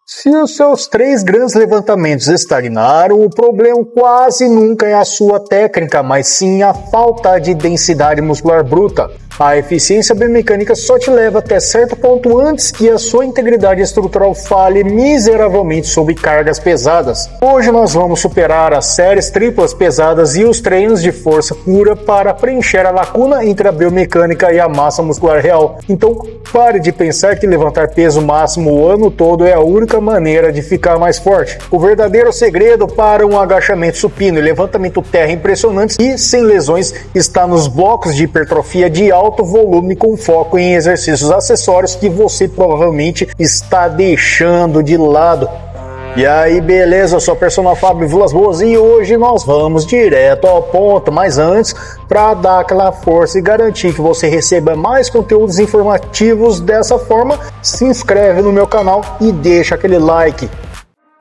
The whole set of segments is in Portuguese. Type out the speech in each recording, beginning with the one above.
Se os seus 3 grandes levantamentos estagnaram, o problema quase nunca é a sua técnica, mas sim a falta de densidade muscular bruta. A eficiência biomecânica só te leva até certo ponto antes que a sua integridade estrutural falhe miseravelmente sob cargas pesadas. Hoje nós vamos superar as séries triplas pesadas e os treinos de força pura para preencher a lacuna entre a biomecânica e a massa muscular real. Então pare de pensar que levantar peso máximo o ano todo é a única maneira de ficar mais forte. O verdadeiro segredo para um agachamento supino e levantamento terra impressionantes e sem lesões está nos blocos de hipertrofia de alto volume com foco em exercícios acessórios que você provavelmente está deixando de lado. E aí, beleza? Eu sou o personal Fábio Vilas Boas e hoje nós vamos direto ao ponto, mas antes, para dar aquela força e garantir que você receba mais conteúdos informativos dessa forma, se inscreve no meu canal e deixa aquele like.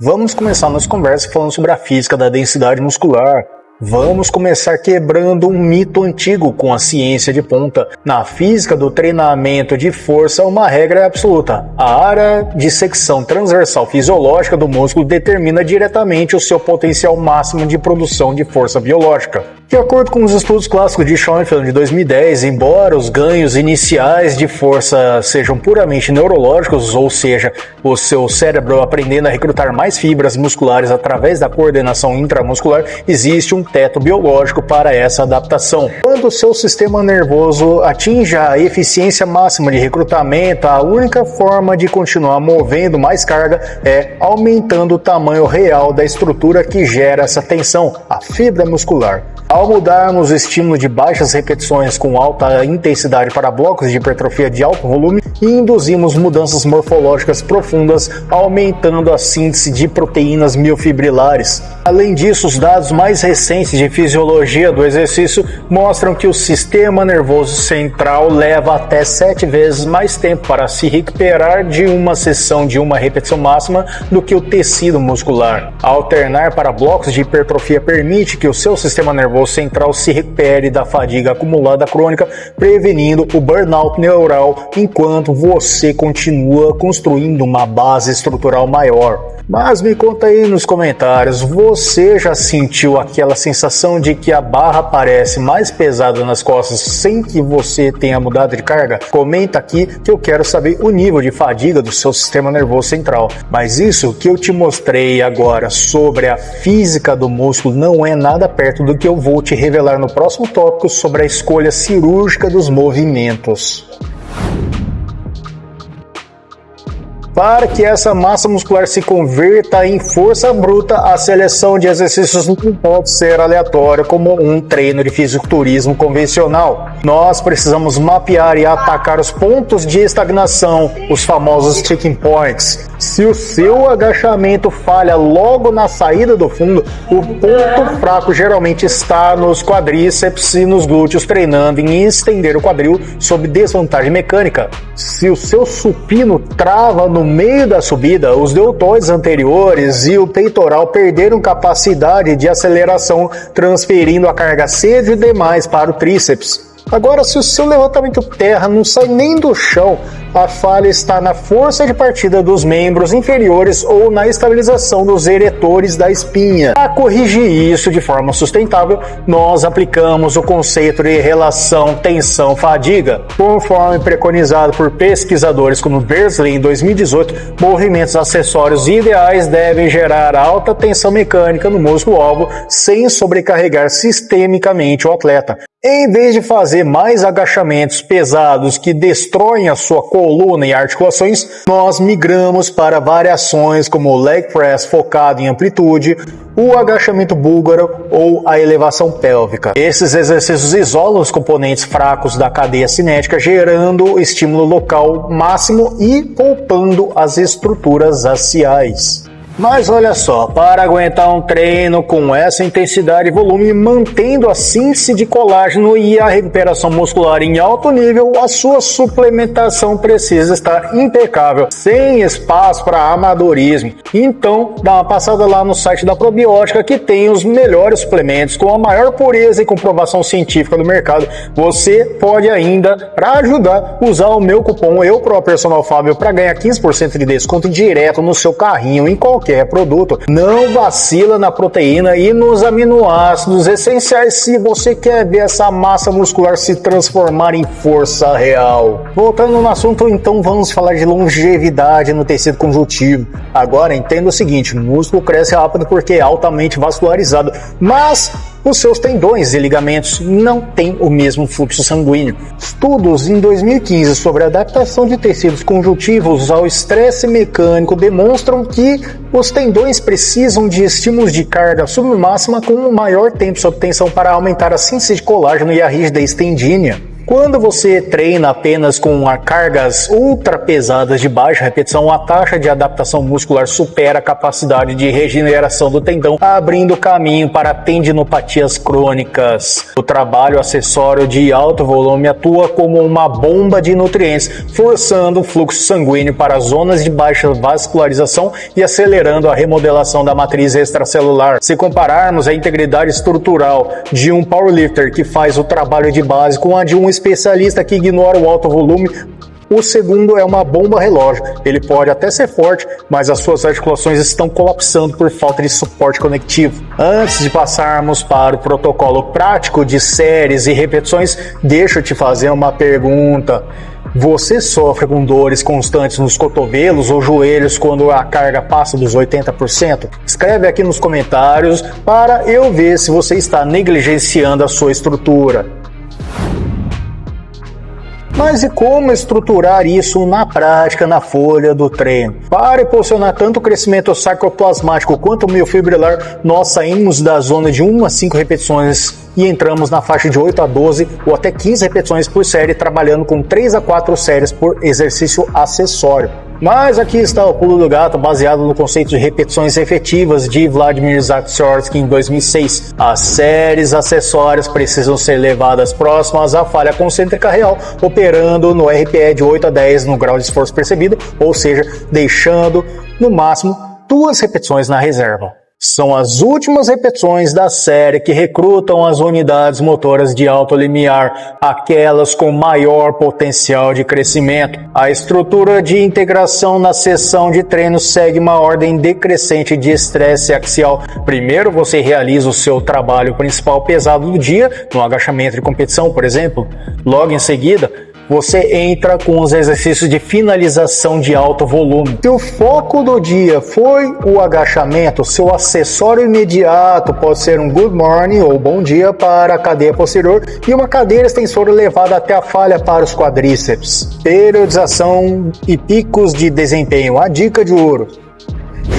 Vamos começar nossa conversa falando sobre a física da densidade muscular. Vamos começar quebrando um mito antigo com a ciência de ponta. Na física do treinamento de força, uma regra é absoluta. A área de secção transversal fisiológica do músculo determina diretamente o seu potencial máximo de produção de força biológica. De acordo com os estudos clássicos de Schoenfeld de 2010, embora os ganhos iniciais de força sejam puramente neurológicos, ou seja, o seu cérebro aprendendo a recrutar mais fibras musculares através da coordenação intramuscular, existe um teto biológico para essa adaptação. Quando o seu sistema nervoso atinge a eficiência máxima de recrutamento, a única forma de continuar movendo mais carga é aumentando o tamanho real da estrutura que gera essa tensão, a fibra muscular. Ao mudarmos o estímulo de baixas repetições com alta intensidade para blocos de hipertrofia de alto volume, induzimos mudanças morfológicas profundas, aumentando a síntese de proteínas miofibrilares. Além disso, os dados mais recentes de fisiologia do exercício mostram que o sistema nervoso central leva até 7 vezes mais tempo para se recuperar de uma sessão de uma repetição máxima do que o tecido muscular. Alternar para blocos de hipertrofia permite que o seu sistema nervoso central se recupere da fadiga acumulada crônica, prevenindo o burnout neural, enquanto você continua construindo uma base estrutural maior. Mas me conta aí nos comentários, você já sentiu aquela sensação de que a barra parece mais pesada nas costas sem que você tenha mudado de carga? Comenta aqui que eu quero saber o nível de fadiga do seu sistema nervoso central. Mas isso que eu te mostrei agora sobre a física do músculo não é nada perto do que eu vou te revelar no próximo tópico sobre a escolha cirúrgica dos movimentos. Para que essa massa muscular se converta em força bruta, a seleção de exercícios não pode ser aleatória como um treino de fisiculturismo convencional. Nós precisamos mapear e atacar os pontos de estagnação, os famosos sticking points. Se o seu agachamento falha logo na saída do fundo, o ponto fraco geralmente está nos quadríceps e nos glúteos, treinando em estender o quadril sob desvantagem mecânica. Se o seu supino trava no meio da subida, os deltoides anteriores e o peitoral perderam capacidade de aceleração, transferindo a carga cedo demais para o tríceps. Agora, se o seu levantamento terra não sai nem do chão, a falha está na força de partida dos membros inferiores ou na estabilização dos eretores da espinha. Para corrigir isso de forma sustentável, nós aplicamos o conceito de relação tensão-fadiga. Conforme preconizado por pesquisadores como Beardsley em 2018, movimentos acessórios ideais devem gerar alta tensão mecânica no músculo-alvo sem sobrecarregar sistemicamente o atleta. Em vez de fazer mais agachamentos pesados que destroem a sua coluna e articulações, nós migramos para variações como o leg press focado em amplitude, o agachamento búlgaro ou a elevação pélvica. Esses exercícios isolam os componentes fracos da cadeia cinética, gerando estímulo local máximo e poupando as estruturas axiais. Mas olha só, para aguentar um treino com essa intensidade e volume, mantendo a síntese de colágeno e a recuperação muscular em alto nível, a sua suplementação precisa estar impecável, sem espaço para amadorismo. Então, dá uma passada lá no site da Probiótica, que tem os melhores suplementos com a maior pureza e comprovação científica do mercado. Você pode ainda, para ajudar, usar o meu cupom EuProPersonalFábio para ganhar 15% de desconto direto no seu carrinho em qualquer produto. Não vacila na proteína e nos aminoácidos essenciais se você quer ver essa massa muscular se transformar em força real. Voltando no assunto, então vamos falar de longevidade no tecido conjuntivo. Agora entenda o seguinte, o músculo cresce rápido porque é altamente vascularizado, mas os seus tendões e ligamentos não têm o mesmo fluxo sanguíneo. Estudos em 2015 sobre a adaptação de tecidos conjuntivos ao estresse mecânico demonstram que os tendões precisam de estímulos de carga submáxima com um maior tempo sob tensão para aumentar a síntese de colágeno e a rigidez tendínea. Quando você treina apenas com cargas ultra pesadas de baixa repetição, a taxa de adaptação muscular supera a capacidade de regeneração do tendão, abrindo caminho para tendinopatias crônicas. O trabalho acessório de alto volume atua como uma bomba de nutrientes, forçando o fluxo sanguíneo para as zonas de baixa vascularização e acelerando a remodelação da matriz extracelular. Se compararmos a integridade estrutural de um powerlifter que faz o trabalho de base com a de um especialista que ignora o alto volume, o segundo é uma bomba relógio. Ele pode até ser forte, mas as suas articulações estão colapsando por falta de suporte conectivo. Antes de passarmos para o protocolo prático de séries e repetições, deixa eu te fazer uma pergunta. Você sofre com dores constantes nos cotovelos ou joelhos quando a carga passa dos 80%? Escreve aqui nos comentários para eu ver se você está negligenciando a sua estrutura. Mas e como estruturar isso na prática, na folha do treino? Para impulsionar tanto o crescimento sarcoplasmático quanto o miofibrilar, nós saímos da zona de 1 a 5 repetições e entramos na faixa de 8 a 12 ou até 15 repetições por série, trabalhando com 3 a 4 séries por exercício acessório. Mas aqui está o pulo do gato, baseado no conceito de repetições efetivas de Vladimir Zaksiorsky em 2006. As séries acessórias precisam ser levadas próximas à falha concêntrica real, operando no RPE de 8 a 10 no grau de esforço percebido, ou seja, deixando no máximo 2 repetições na reserva. São as últimas repetições da série que recrutam as unidades motoras de alto limiar, aquelas com maior potencial de crescimento. A estrutura de integração na sessão de treino segue uma ordem decrescente de estresse axial. Primeiro você realiza o seu trabalho principal pesado do dia, no agachamento de competição, por exemplo. Logo em seguida, você entra com os exercícios de finalização de alto volume. Se o foco do dia foi o agachamento, seu acessório imediato pode ser um good morning ou bom dia para a cadeia posterior e uma cadeira extensora levada até a falha para os quadríceps. Periodização e picos de desempenho, a dica de ouro.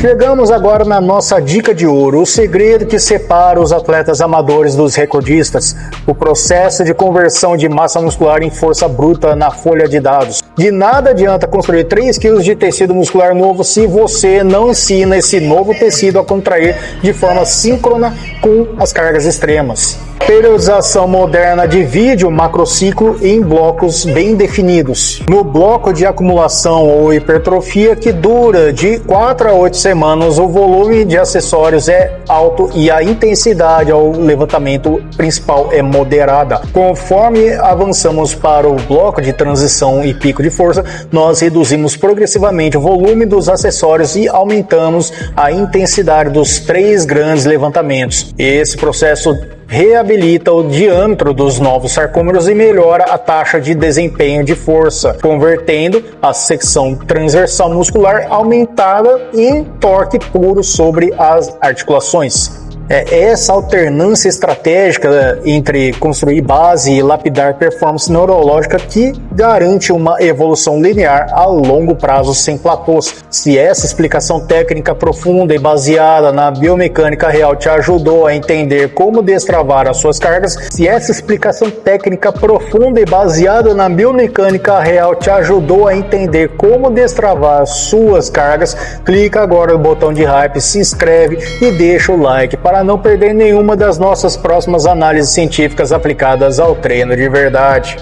Chegamos agora na nossa dica de ouro, o segredo que separa os atletas amadores dos recordistas, o processo de conversão de massa muscular em força bruta na folha de dados. De nada adianta construir 3 kg de tecido muscular novo se você não ensina esse novo tecido a contrair de forma síncrona com as cargas extremas. Periodização moderna divide o macrociclo em blocos bem definidos. No bloco de acumulação ou hipertrofia, que dura de 4 a 8 semanas, o volume de acessórios é alto e a intensidade ao levantamento principal é moderada. Conforme avançamos para o bloco de transição e pico de força, nós reduzimos progressivamente o volume dos acessórios e aumentamos a intensidade dos 3 grandes levantamentos. Esse processo reabilita o diâmetro dos novos sarcômeros e melhora a taxa de desempenho de força, convertendo a secção transversal muscular aumentada em torque puro sobre as articulações. É essa alternância estratégica entre construir base e lapidar performance neurológica que garante uma evolução linear a longo prazo sem platôs. Se essa explicação técnica profunda e baseada na biomecânica real te ajudou a entender como destravar as suas cargas, se essa explicação técnica profunda e baseada na biomecânica real te ajudou a entender como destravar as suas cargas, clica agora no botão de hype, se inscreve e deixa o like para não perder nenhuma das nossas próximas análises científicas aplicadas ao treino de verdade.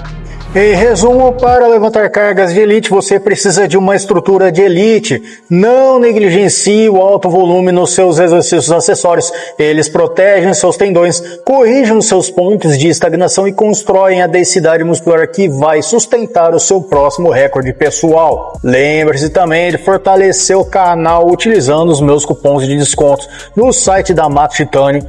Em resumo, para levantar cargas de elite, você precisa de uma estrutura de elite. Não negligencie o alto volume nos seus exercícios acessórios. Eles protegem seus tendões, corrigem os seus pontos de estagnação e constroem a densidade muscular que vai sustentar o seu próximo recorde pessoal. Lembre-se também de fortalecer o canal utilizando os meus cupons de desconto no site da Max Titânio.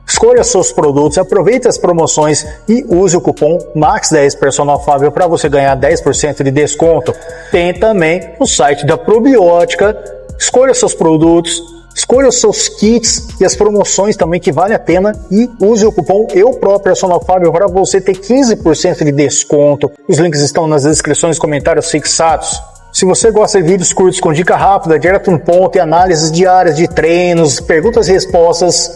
Escolha seus produtos, aproveite as promoções e use o cupom MAX10 Personal Fábio para você ganhar 10% de desconto. Tem também o site da Probiótica. Escolha seus produtos, escolha os seus kits e as promoções também que vale a pena e use o cupom Personal Fábio para você ter 15% de desconto. Os links estão nas descrições e comentários fixados. Se você gosta de vídeos curtos com dica rápida, direto no ponto e análises diárias de treinos, perguntas e respostas,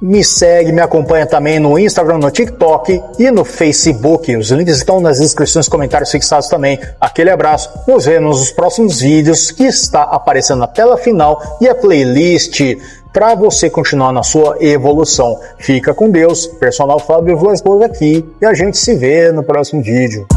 me segue, me acompanha também no Instagram, no TikTok e no Facebook. Os links estão nas descrições e comentários fixados também. Aquele abraço, nos vemos nos próximos vídeos que está aparecendo na tela final e a playlist para você continuar na sua evolução. Fica com Deus, Personal Fábio Vlasboas aqui e a gente se vê no próximo vídeo.